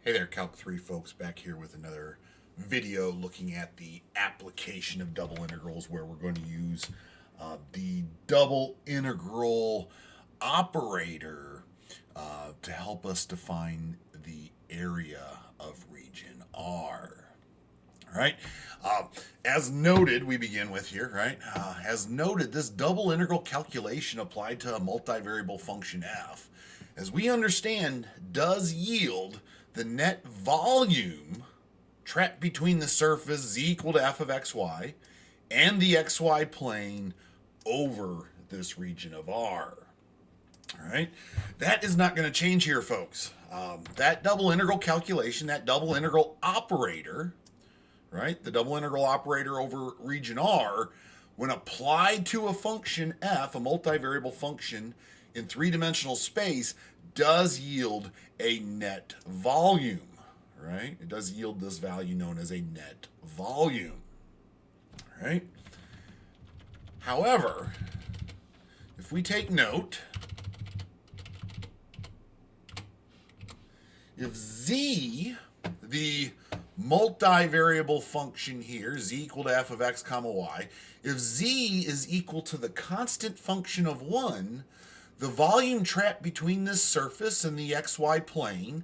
Hey there, Calc 3 folks, back here with another video looking at the application of double integrals, where we're going to use the double integral operator to help us define the area of region R. All right. As noted, we begin with here, right? As noted, this double integral calculation applied to a multivariable function f, as we understand, does yield the net volume trapped between the surface z equal to f of xy and the xy plane over this region of R. All right, that is not going to change here, folks. That double integral calculation, that double integral operator, right, the double integral operator over region R, when applied to a function f, a multivariable function in three-dimensional space, does yield a net volume, right? It does yield this value known as a net volume, right? However, if we take note, if z, the multivariable function here, z equal to f of x comma y, if z is equal to the constant function of 1, the volume trapped between this surface and the xy plane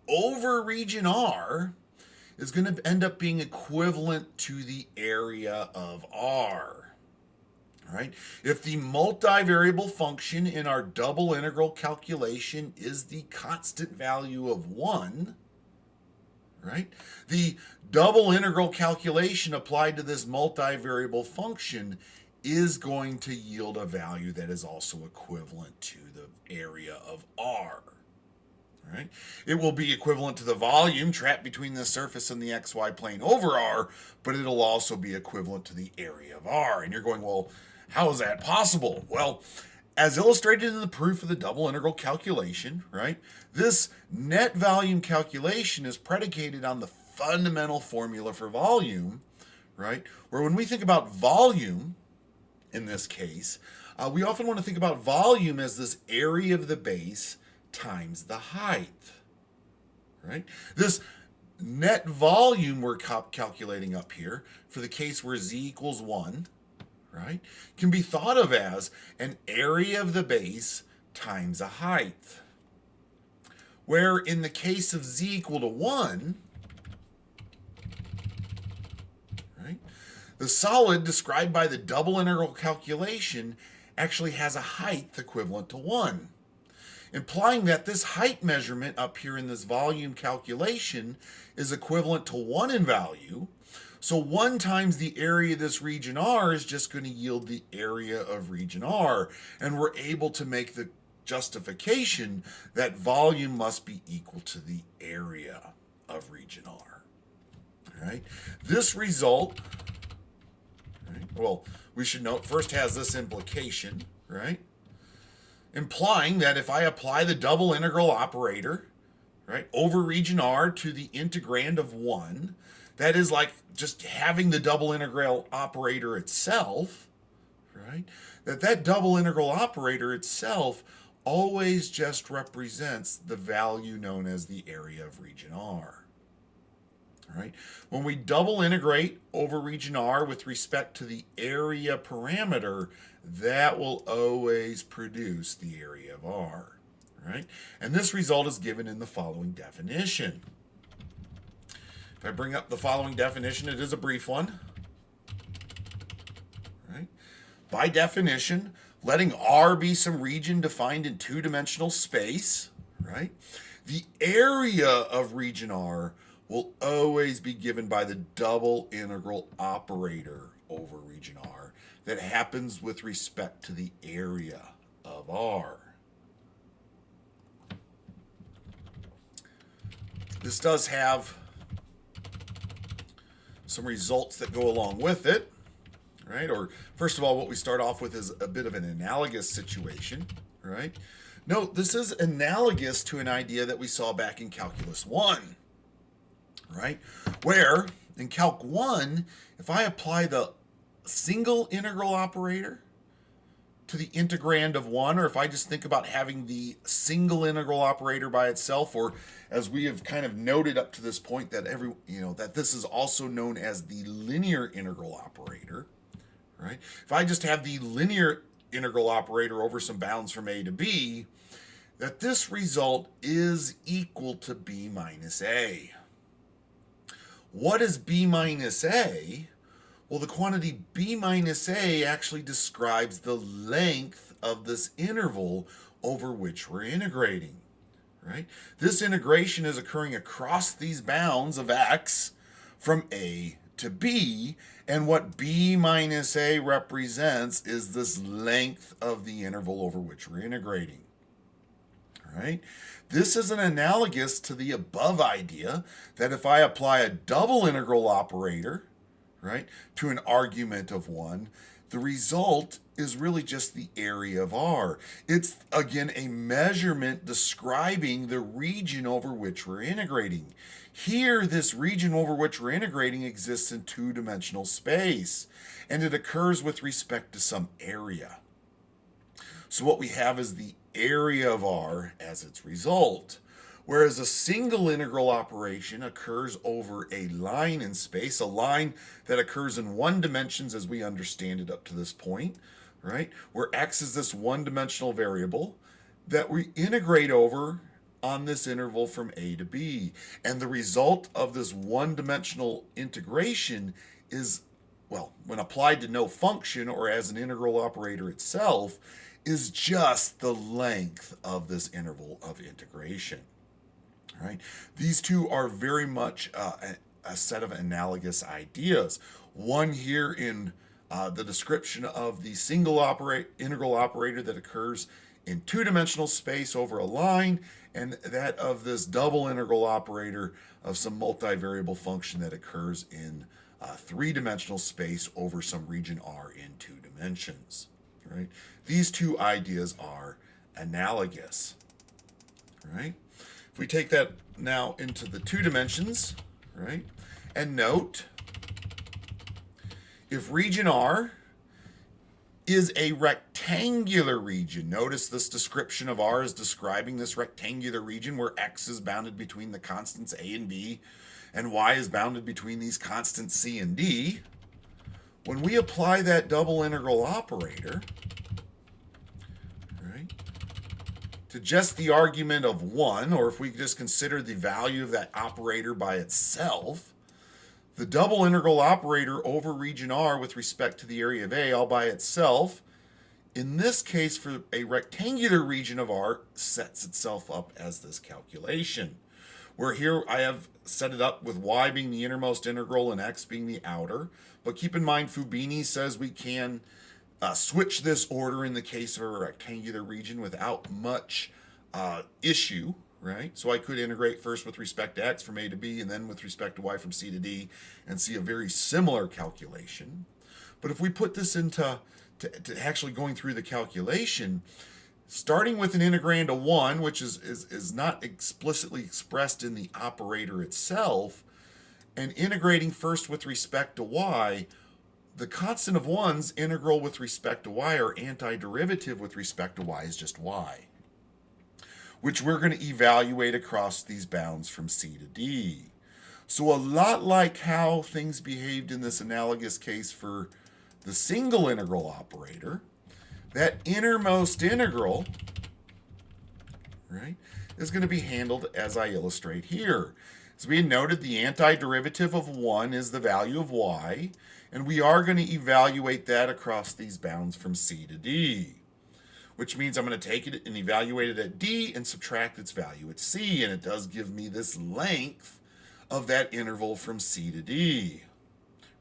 over region R is going to end up being equivalent to the area of R. All right? If the multivariable function in our double integral calculation is the constant value of 1, right? The double integral calculation applied to this multivariable function is going to yield a value that is also equivalent to the area of R. Right? It will be equivalent to the volume trapped between the surface and the xy plane over R, but it'll also be equivalent to the area of R. And you're going, well, how is that possible? Well, as illustrated in the proof of the double integral calculation, right, this net volume calculation is predicated on the fundamental formula for volume, right, where when we think about volume, in this case, we often want to think about volume as this area of the base times the height, right? This net volume we're calculating up here for the case where z equals 1, right, can be thought of as an area of the base times a height. Where in the case of z equal to 1, right, the solid described by the double integral calculation actually has a height equivalent to 1, implying that this height measurement up here in this volume calculation is equivalent to 1 in value. So 1 times the area of this region R is just going to yield the area of region R, and we're able to make the justification that volume must be equal to the area of region R. All right? This result, right, well, we should note first has this implication, right, implying that if I apply the double integral operator, right, over region R to the integrand of 1, that is like just having the double integral operator itself, right, that double integral operator itself always just represents the value known as the area of region R. All right. When we double integrate over region R with respect to the area parameter, that will always produce the area of R. Right? And this result is given in the following definition. If I bring up the following definition, it is a brief one. Right? By definition, letting R be some region defined in two-dimensional space, right, the area of region R will always be given by the double integral operator over region R that happens with respect to the area of R. This does have some results that go along with it, right? Or first of all, what we start off with is a bit of an analogous situation, right? Note, this is analogous to an idea that we saw back in Calculus 1. Right? Where in Calc 1, if I apply the single integral operator to the integrand of 1, or if I just think about having the single integral operator by itself, or as we have kind of noted up to this point that that this is also known as the linear integral operator, right? If I just have the linear integral operator over some bounds from a to b, that this result is equal to b minus a. What is b minus a? Well, the quantity b minus a actually describes the length of this interval over which we're integrating, right? This integration is occurring across these bounds of x from a to b, and what b minus a represents is this length of the interval over which we're integrating, all right? This is an analogous to the above idea that if I apply a double integral operator, right, to an argument of 1, the result is really just the area of R. It's, again, a measurement describing the region over which we're integrating. Here, this region over which we're integrating exists in two-dimensional space, and it occurs with respect to some area. So what we have is the area of R as its result. Whereas a single integral operation occurs over a line in space, a line that occurs in one dimensions as we understand it up to this point, right? Where x is this one-dimensional variable that we integrate over on this interval from a to b. And the result of this one-dimensional integration is, well, when applied to no function or as an integral operator itself, is just the length of this interval of integration. Right? These two are very much a set of analogous ideas. One here in the description of the single integral operator that occurs in two-dimensional space over a line, and that of this double integral operator of some multivariable function that occurs in three-dimensional space over some region R in 2 dimensions. Right? These two ideas are analogous. Right? If we take that now into the 2 dimensions, right, and note, if region R is a rectangular region, notice this description of R is describing this rectangular region where x is bounded between the constants a and b, and y is bounded between these constants c and d. When we apply that double integral operator, to just the argument of 1, or if we just consider the value of that operator by itself, the double integral operator over region R with respect to the area of A all by itself, in this case for a rectangular region of R, sets itself up as this calculation. Where here I have set it up with y being the innermost integral and x being the outer, but keep in mind Fubini says we can switch this order in the case of a rectangular region without much issue, right? So I could integrate first with respect to x from a to b and then with respect to y from c to d and see a very similar calculation. But if we put this into to actually going through the calculation, starting with an integrand of 1, which is not explicitly expressed in the operator itself, and integrating first with respect to y, the constant of 1's integral with respect to y, or antiderivative with respect to y, is just y, which we're going to evaluate across these bounds from c to d. So a lot like how things behaved in this analogous case for the single integral operator, that innermost integral, right, is going to be handled as I illustrate here. As we noted, the antiderivative of 1 is the value of y, and we are going to evaluate that across these bounds from c to d, which means I'm going to take it and evaluate it at d and subtract its value at c, and it does give me this length of that interval from c to d.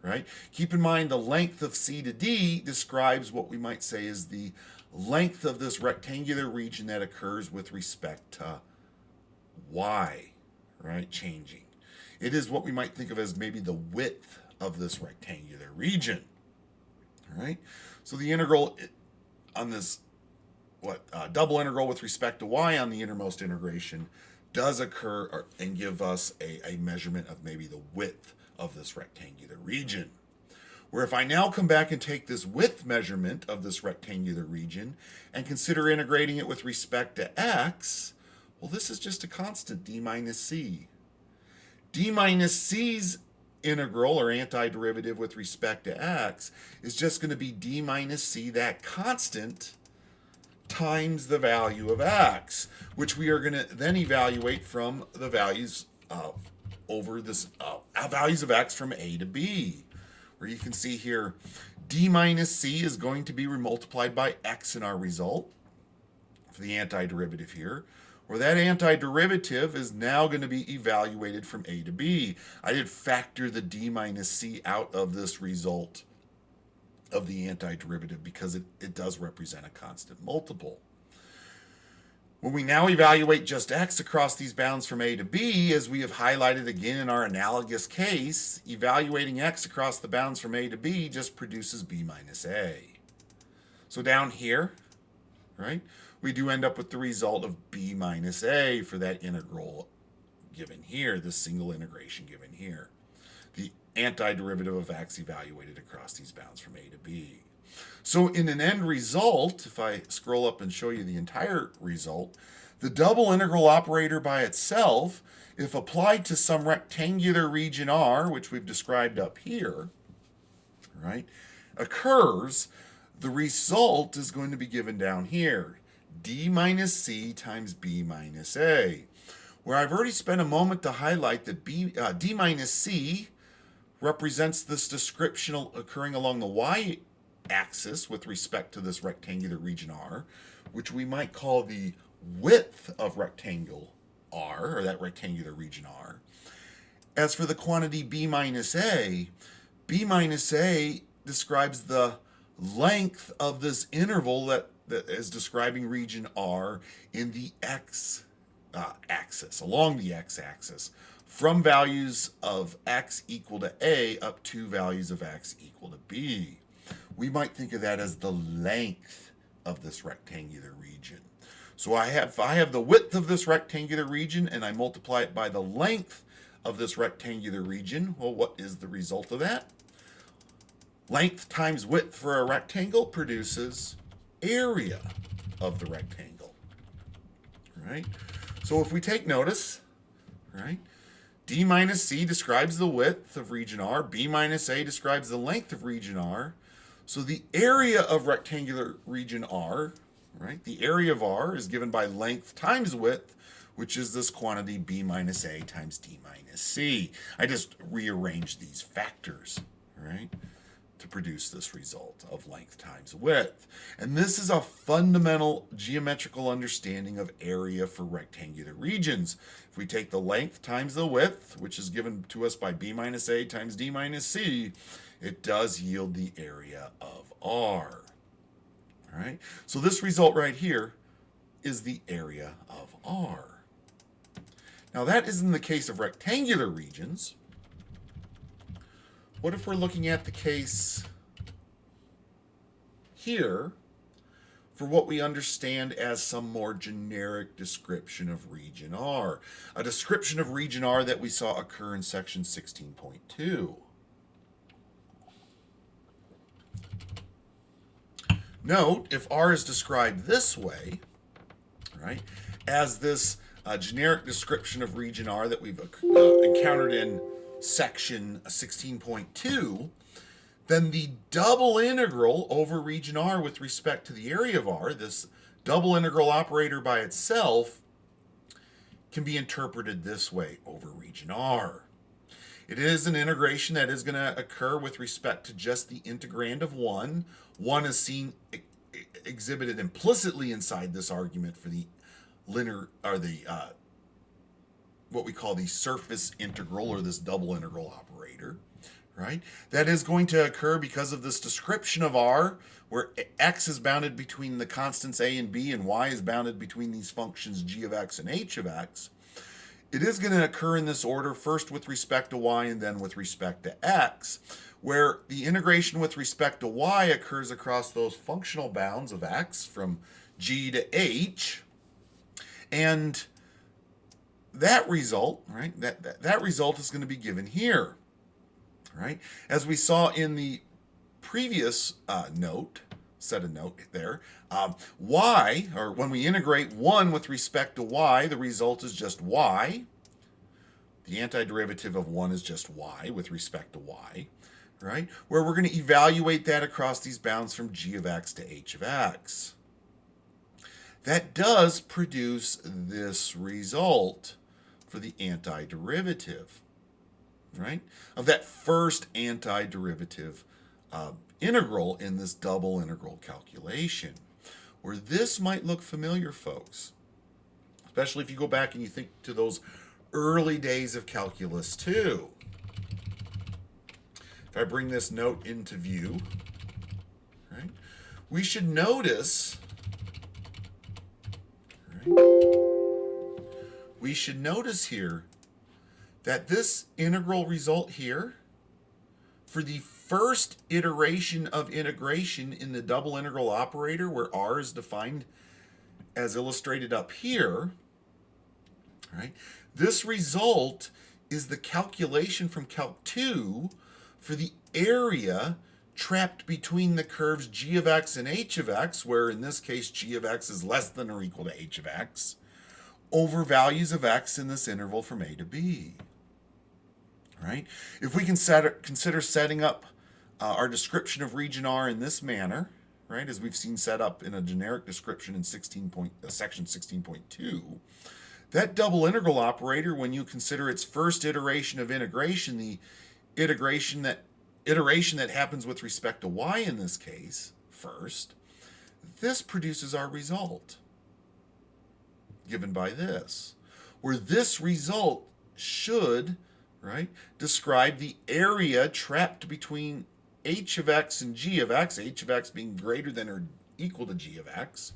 Right? Keep in mind the length of c to d describes what we might say is the length of this rectangular region that occurs with respect to y, right, changing. It is what we might think of as maybe the width of this rectangular region. All right? So the integral on this double integral with respect to y on the innermost integration does occur and give us a measurement of maybe the width of this rectangular region. Where if I now come back and take this width measurement of this rectangular region and consider integrating it with respect to x, well, this is just a constant, d minus c. D minus c's integral or antiderivative with respect to x is just going to be d minus c, that constant, times the value of x, which we are going to then evaluate from the values over this values of x from a to b, where you can see here d minus c is going to be multiplied by x in our result for the antiderivative here, where that antiderivative is now going to be evaluated from a to b. I did factor the d minus c out of this result of the antiderivative because it does represent a constant multiple. When we now evaluate just x across these bounds from a to b, as we have highlighted again in our analogous case, evaluating x across the bounds from a to b just produces b minus a. So down here, right, we do end up with the result of b minus a for that integral given here, this single integration given here. The antiderivative of x evaluated across these bounds from a to b. So in an end result, if I scroll up and show you the entire result, the double integral operator by itself, if applied to some rectangular region R, which we've described up here, right, occurs, the result is going to be given down here, d minus c times b minus a, where I've already spent a moment to highlight that d minus c represents this description occurring along the y-axis with respect to this rectangular region R, which we might call the width of rectangle R, or that rectangular region R. As for the quantity b minus a describes the length of this interval that is describing region R in the x-axis, along the x-axis, from values of x equal to a up to values of x equal to b. We might think of that as the length of this rectangular region. So if I have the width of this rectangular region and I multiply it by the length of this rectangular region, well, what is the result of that? Length times width for a rectangle produces area of the rectangle, right? So if we take notice, right, d minus c describes the width of region R, b minus a describes the length of region R. So the area of rectangular region R, right, the area of R is given by length times width, which is this quantity b minus a times d minus c. I just rearranged these factors, right, to produce this result of length times width. And this is a fundamental geometrical understanding of area for rectangular regions. If we take the length times the width, which is given to us by b minus a times d minus c, it does yield the area of R. All right? So this result right here is the area of R. Now that is in the case of rectangular regions. What if we're looking at the case here for what we understand as some more generic description of region R, a description of region R that we saw occur in section 16.2. Note, if R is described this way, right, as this generic description of region R that we've encountered in section 16.2, then the double integral over region R with respect to the area of R, this double integral operator by itself, can be interpreted this way over region R. It is an integration that is going to occur with respect to just the integrand of 1. 1 is seen exhibited implicitly inside this argument for the linear, or the what we call the surface integral, or this double integral operator, right? That is going to occur because of this description of R, where x is bounded between the constants a and b, and y is bounded between these functions g of x and h of x. It is going to occur in this order, first with respect to y and then with respect to x, where the integration with respect to y occurs across those functional bounds of x from g to h, and that result, right, that result is going to be given here, right? As we saw in the previous set a note there, y, or when we integrate 1 with respect to y, the result is just y. The antiderivative of 1 is just y with respect to y, right? Where we're going to evaluate that across these bounds from g of x to h of x. That does produce this result for the antiderivative, right, of that first antiderivative integral in this double integral calculation. Where this might look familiar, folks, especially if you go back and you think to those early days of calculus 2. If I bring this note into view, right, we should notice, here that this integral result here, for the first iteration of integration in the double integral operator, where r is defined as illustrated up here, right, this result is the calculation from Calc 2 for the area trapped between the curves g of x and h of x, where in this case g of x is less than or equal to h of x, over values of x in this interval from a to b. Right? If we can consider setting up our description of region R in this manner, right, as we've seen set up in a generic description in section 16.2, that double integral operator, when you consider its first iteration of integration, the iteration that happens with respect to y in this case, first, this produces our result, given by this, where this result should, right, describe the area trapped between h of x and g of x, h of x being greater than or equal to g of x,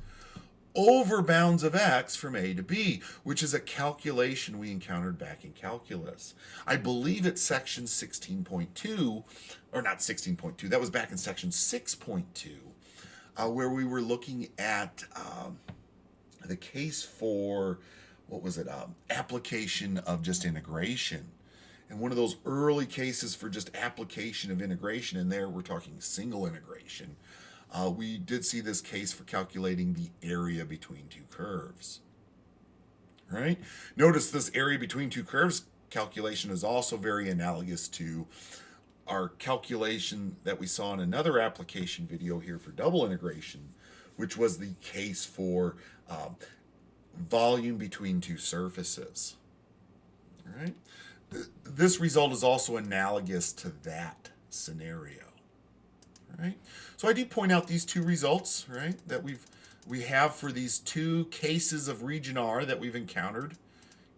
over bounds of x from a to b, which is a calculation we encountered back in calculus. I believe it's section 16.2, or not 16.2, that was back in section 6.2, where we were looking at the case for, application of just integration. And one of those early cases for just application of integration, and there we're talking single integration, we did see this case for calculating the area between two curves. Right? Notice this area between two curves calculation is also very analogous to our calculation that we saw in another application video here for double integration, which was the case for volume between two surfaces. All right? This result is also analogous to that scenario. Right? So I do point out these two results, right, that we have for these two cases of region R that we've encountered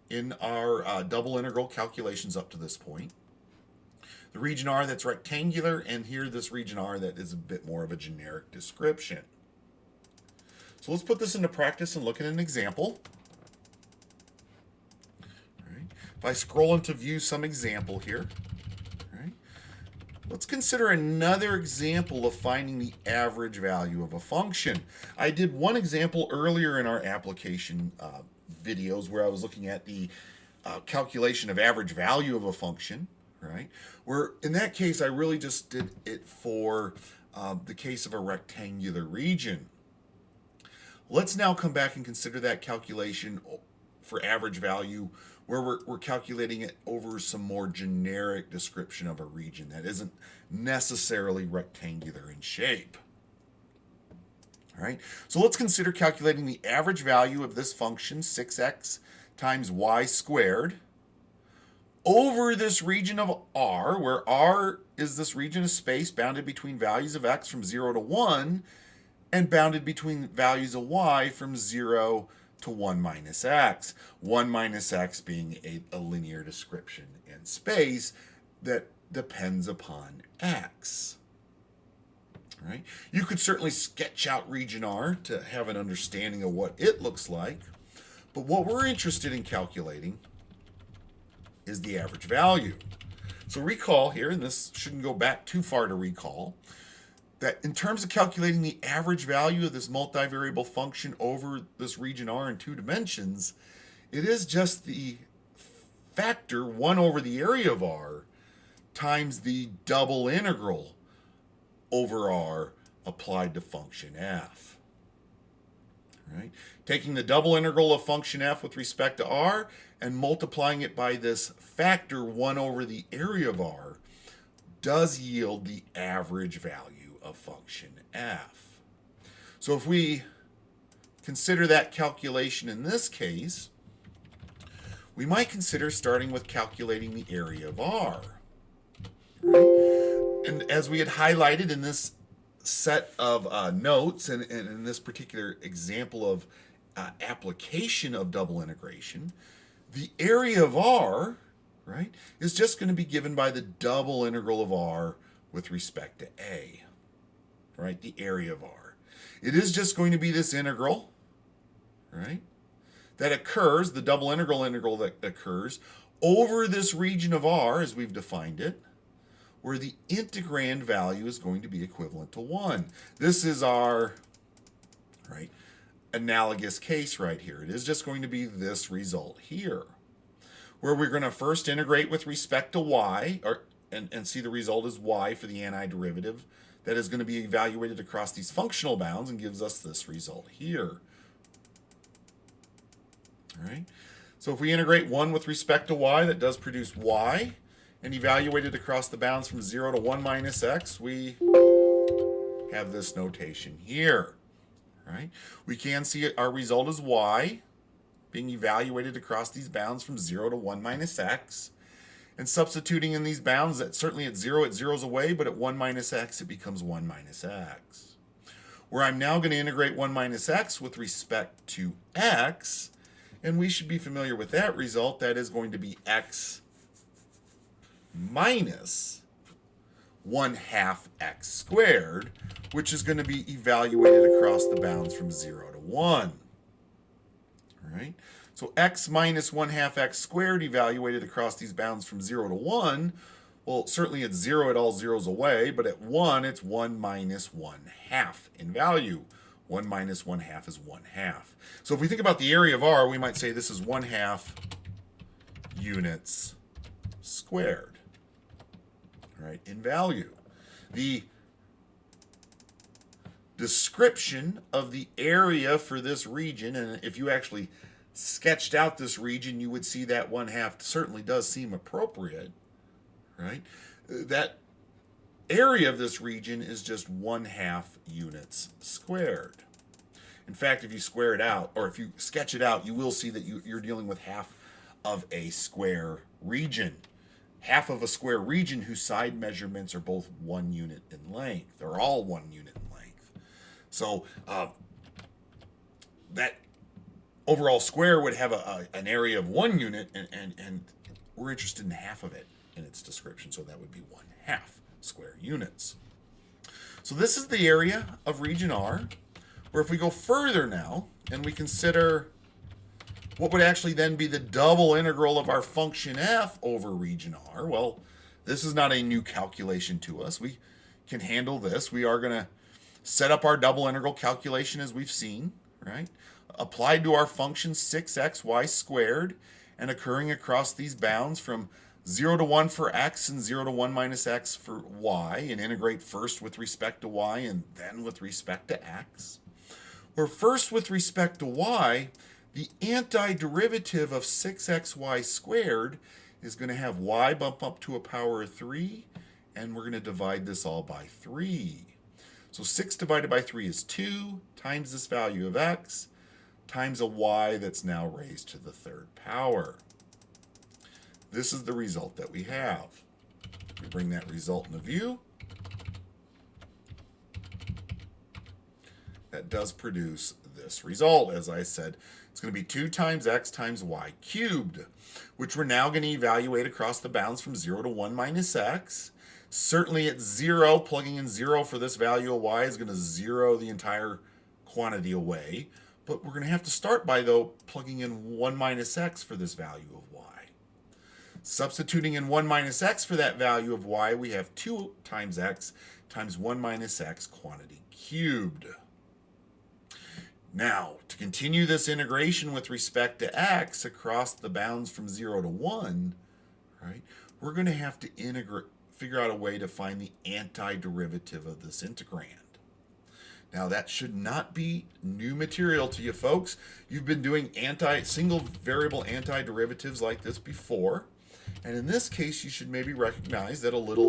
in our double integral calculations up to this point. The region R that's rectangular, and here this region R that is a bit more of a generic description. So let's put this into practice and look at an example. All right. If I scroll into view some example here, let's consider another example of finding the average value of a function. I did one example earlier in our application videos where I was looking at the calculation of average value of a function, right? Where in that case, I really just did it for the case of a rectangular region. Let's now come back and consider that calculation for average value where we're calculating it over some more generic description of a region that isn't necessarily rectangular in shape. All right, so let's consider calculating the average value of this function, 6x times y squared, over this region of R, where R is this region of space bounded between values of x from 0 to 1 and bounded between values of y from 0 to 1 minus x. 1 minus x being a linear description in space that depends upon x. Right? You could certainly sketch out region R to have an understanding of what it looks like, but what we're interested in calculating is the average value. So recall here, and this shouldn't go back too far to recall, that in terms of calculating the average value of this multivariable function over this region R in 2 dimensions, it is just the factor 1 over the area of R times the double integral over r applied to function f. Right? Taking the double integral of function f with respect to r and multiplying it by this factor 1 over the area of r does yield the average value of function f. So if we consider that calculation in this case, we might consider starting with calculating the area of r. Right? And as we had highlighted in this set of notes and in this particular example of application of double integration, the area of r, right, is just going to be given by the double integral of r with respect to a, right, the area of r. It is just going to be this integral, right, that occurs, the double integral that occurs over this region of r as we've defined it, where the integrand value is going to be equivalent to 1. This is our, right, analogous case right here. It is just going to be this result here, where we're going to first integrate with respect to y, and see the result is y for the antiderivative that is going to be evaluated across these functional bounds and gives us this result here. All right. So if we integrate 1 with respect to y, that does produce y, and evaluate it across the bounds from 0 to 1 minus x, we have this notation here. Right? We can see our result is y being evaluated across these bounds from 0 to 1 minus x. And substituting in these bounds, that certainly at 0, it zeroes away, but at 1 minus x, it becomes 1 minus x. Where I'm now going to integrate 1 minus x with respect to x, and we should be familiar with that result. That is going to be x minus 1/2 x squared, which is going to be evaluated across the bounds from 0 to 1. All right? So x minus 1/2 x squared evaluated across these bounds from 0 to 1. Well, certainly at 0, it all zeroes away, but at 1, it's 1 minus 1/2 in value. 1 minus 1/2 is 1/2. So if we think about the area of r, we might say this is 1/2 units squared. Right, in value. The description of the area for this region, and if you actually sketched out this region, you would see that 1/2 certainly does seem appropriate, right? That area of this region is just 1/2 units squared. In fact, if you square it out, or if you sketch it out, you will see that you're dealing with half of a square region. Half of a square region whose side measurements are both 1 unit in length. They're all 1 unit in length. So that overall square would have an area of 1 unit, and we're interested in half of it in its description, so that would be 1/2 square units. So this is the area of region R, where if we go further now, and we consider what would actually then be the double integral of our function f over region R? Well, this is not a new calculation to us. We can handle this. We are going to set up our double integral calculation as we've seen, right? Applied to our function 6xy squared and occurring across these bounds from 0 to 1 for x and 0 to 1 minus x for y, and integrate first with respect to y and then with respect to x. Or first with respect to y, the antiderivative of 6xy squared is going to have y bump up to a power of 3, and we're going to divide this all by 3. So 6 divided by 3 is 2 times this value of x times a y that's now raised to the 3rd power. This is the result that we have. We bring that result into view. That does produce this result. As I said, it's going to be 2 times x times y cubed, which we're now going to evaluate across the bounds from 0 to 1 minus x. Certainly at 0, plugging in 0 for this value of y is going to zero the entire quantity away. But we're going to have to start by, though, plugging in 1 minus x for this value of y. Substituting in 1 minus x for that value of y, we have 2 times x times 1 minus x quantity cubed. Now, to continue this integration with respect to x across the bounds from 0 to 1, right, we're going to have to figure out a way to find the antiderivative of this integrand. Now that should not be new material to you folks. You've been doing single variable antiderivatives like this before. And in this case, you should maybe recognize that a little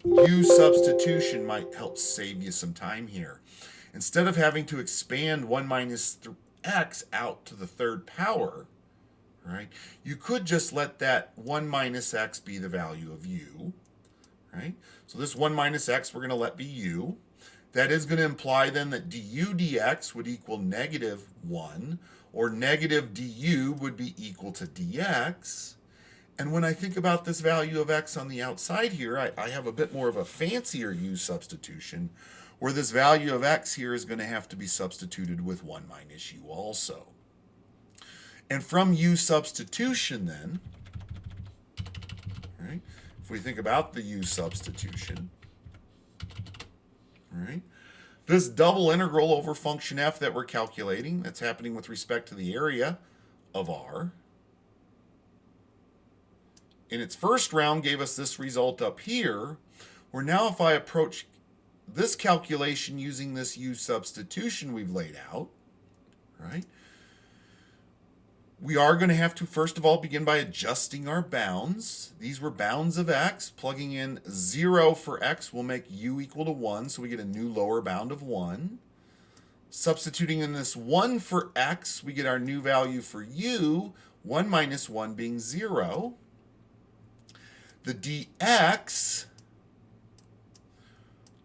u substitution might help save you some time here. Instead of having to expand 1 minus x out to the third power, right, you could just let that 1 minus x be the value of u, right? So this 1 minus x we're going to let be u. That is going to imply then that du dx would equal negative 1, or negative du would be equal to dx. And when I think about this value of x on the outside here, I have a bit more of a fancier u substitution, where this value of x here is going to have to be substituted with 1 minus u also. And from u substitution then, right, if we think about the u substitution, right, this double integral over function f that we're calculating, that's happening with respect to the area of R, in its first round gave us this result up here, where now if I approach this calculation using this u substitution we've laid out, right, we are going to have to first of all begin by adjusting our bounds. These were bounds of x. Plugging in 0 for x will make u equal to 1, so we get a new lower bound of 1. Substituting in this 1 for x, we get our new value for u, 1 minus 1 being 0. The dx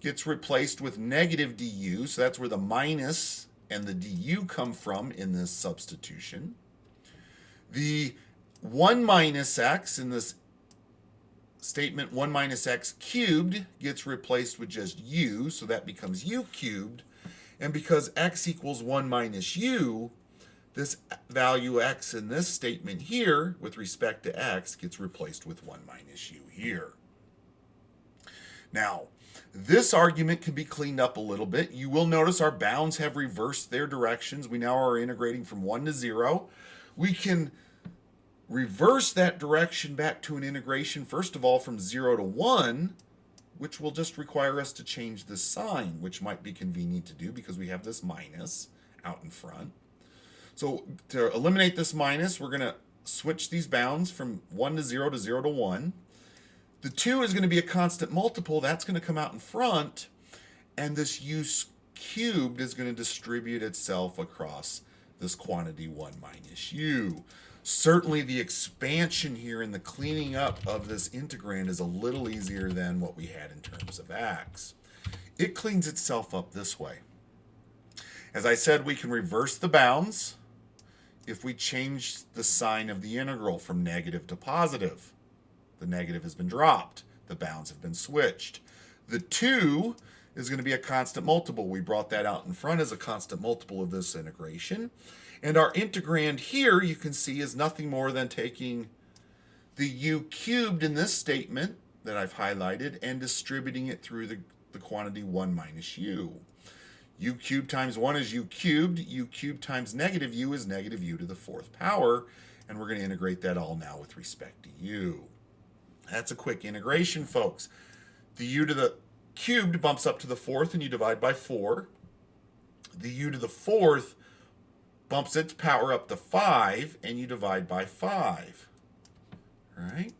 gets replaced with negative du, so that's where the minus and the du come from in this substitution. The 1 minus x in this statement, 1 minus x cubed, gets replaced with just u, so that becomes u cubed. And because x equals 1 minus u, this value x in this statement here, with respect to x, gets replaced with 1 minus u here. Now, this argument can be cleaned up a little bit. You will notice our bounds have reversed their directions. We now are integrating from 1 to 0. We can reverse that direction back to an integration, first of all, from 0 to 1, which will just require us to change the sign, which might be convenient to do because we have this minus out in front. So to eliminate this minus, we're going to switch these bounds from 1 to 0 to 0 to 1. The 2 is going to be a constant multiple. That's going to come out in front. And this u cubed is going to distribute itself across this quantity 1 minus u. Certainly the expansion here and the cleaning up of this integrand is a little easier than what we had in terms of x. It cleans itself up this way. As I said, we can reverse the bounds if we change the sign of the integral from negative to positive. The negative has been dropped. The bounds have been switched. The 2 is going to be a constant multiple. We brought that out in front as a constant multiple of this integration. And our integrand here, you can see, is nothing more than taking the u cubed in this statement that I've highlighted and distributing it through the quantity 1 minus u. U cubed times 1 is u cubed. U cubed times negative u is negative u to the 4th power. And we're going to integrate that all now with respect to u. That's a quick integration, folks. The u to the cubed bumps up to the 4th, and you divide by 4. The u to the 4th bumps its power up to 5, and you divide by 5. All right?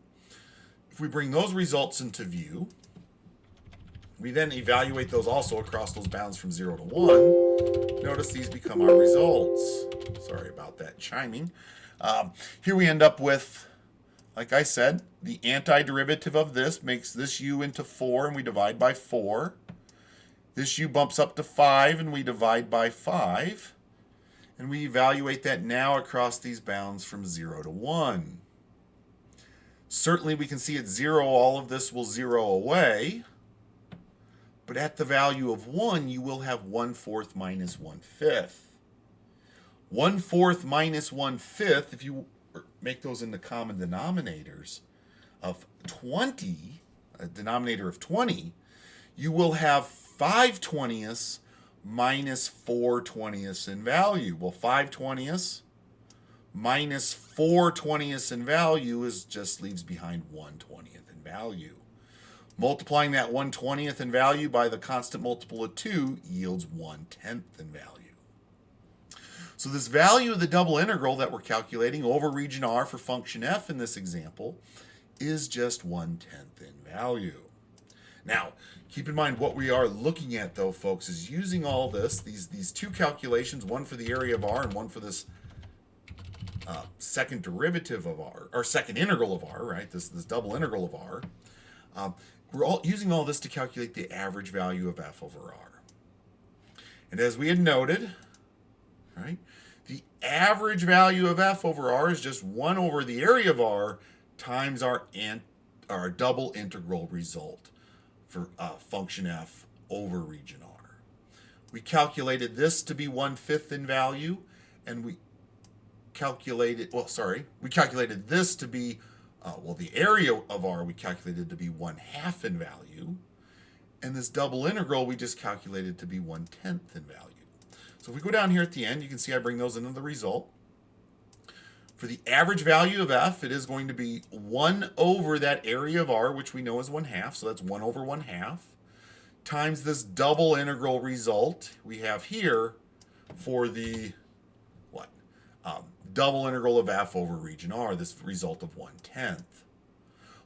If we bring those results into view, we then evaluate those also across those bounds from 0 to 1. Notice these become our results. Sorry about that chiming. Here we end up with, like I said, the antiderivative of this makes this u into 4, and we divide by 4. This u bumps up to 5, and we divide by 5. And we evaluate that now across these bounds from 0 to 1. Certainly we can see at 0, all of this will 0 away. But at the value of 1, you will have 1/4 minus 1/5. 1/4 minus 1/5, if you make those into common denominators of 20, a denominator of 20, you will have 5/20 minus 4/20 in value. Well, 5/20 minus 4/20 in value just leaves behind 1/20 in value. Multiplying that 1/20th in value by the constant multiple of 2 yields 1/10 in value. So this value of the double integral that we're calculating over region R for function f in this example is just 1/10 in value. Now, keep in mind what we are looking at though, folks, is using all this, these two calculations, one for the area of R and one for this second derivative of R, or second integral of R, right? This double integral of R. We're all using all this to calculate the average value of f over R. And as we had noted, right, the average value of f over R is just 1 over the area of R times our double integral result for function f over region R. We calculated this to be 1/5 in value, and we calculated this to be, the area of R we calculated to be 1/2 in value, and this double integral we just calculated to be 1/10 in value. So if we go down here at the end, you can see I bring those into the result. For the average value of f, it is going to be 1 over that area of R, which we know is 1/2, so that's 1 over 1/2, times this double integral result we have here for the double integral of f over region R, this result of 1/10.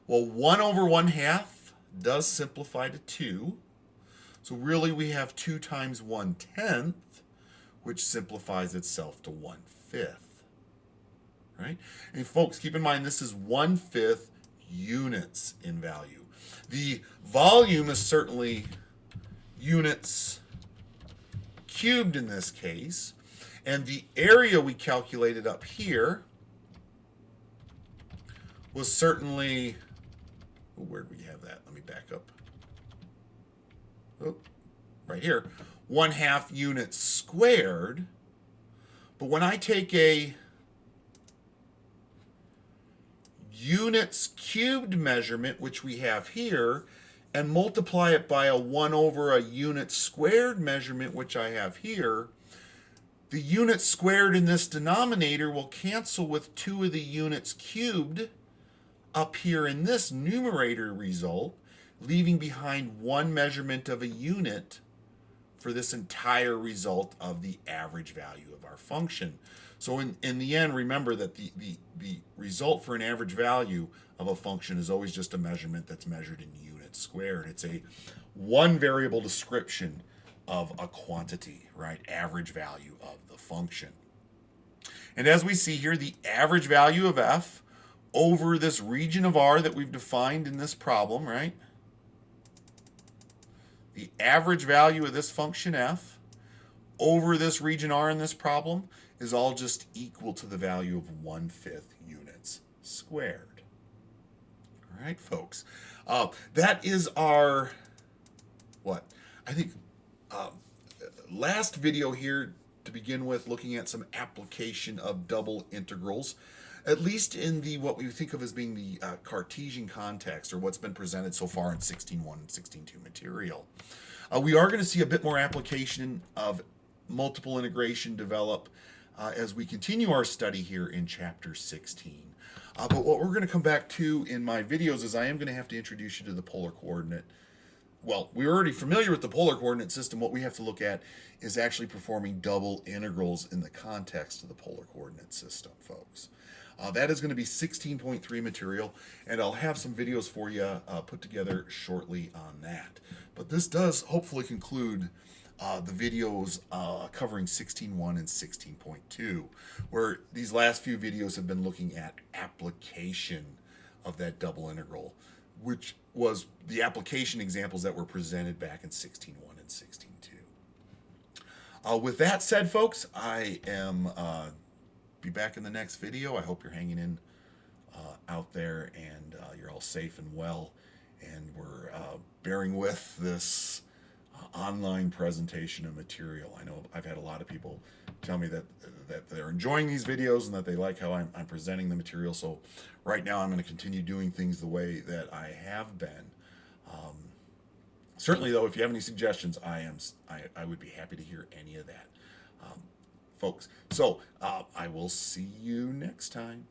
Well, 1 over 1/2 does simplify to 2, so really we have 2 times 1/10, which simplifies itself to 1/5. Right? And folks, keep in mind this is 1/5 units in value. The volume is certainly units cubed in this case, and the area we calculated up here was certainly, where do we have that? Let me back up. Right here, 1/2 units squared. But when I take a units cubed measurement, which we have here, and multiply it by a 1 over a unit squared measurement, which I have here, the units squared in this denominator will cancel with 2 of the units cubed up here in this numerator result, leaving behind 1 measurement of a unit for this entire result of the average value of our function. So in the end, remember that the result for an average value of a function is always just a measurement that's measured in units squared. It's a one variable description of a quantity, right? Average value of the function. And as we see here, the average value of f over this region of R that we've defined in this problem, right? The average value of this function f over this region R in this problem is all just equal to the value of 1/5 units squared. All right, folks. That is our, last video here to begin with, looking at some application of double integrals, at least in the what we think of as being the Cartesian context, or what's been presented so far in 16.1 and 16.2 material. We are going to see a bit more application of multiple integration develop as we continue our study here in chapter 16. But what we're going to come back to in my videos is I am going to have to introduce you to the polar coordinate. Well, we're already familiar with the polar coordinate system. What we have to look at is actually performing double integrals in the context of the polar coordinate system, folks. That is going to be 16.3 material, and I'll have some videos for you put together shortly on that. But this does hopefully conclude the videos covering 16.1 and 16.2, where these last few videos have been looking at application of that double integral, which was the application examples that were presented back in 16.1 and 16.2. With that said, folks, I am be back in the next video. I hope you're hanging in out there, and you're all safe and well, and we're bearing with this online presentation of material. I know I've had a lot of people tell me that they're enjoying these videos and that they like how I'm presenting the material. So right now I'm going to continue doing things the way that I have been. Certainly, though, if you have any suggestions, I would be happy to hear any of that, folks. So I will see you next time.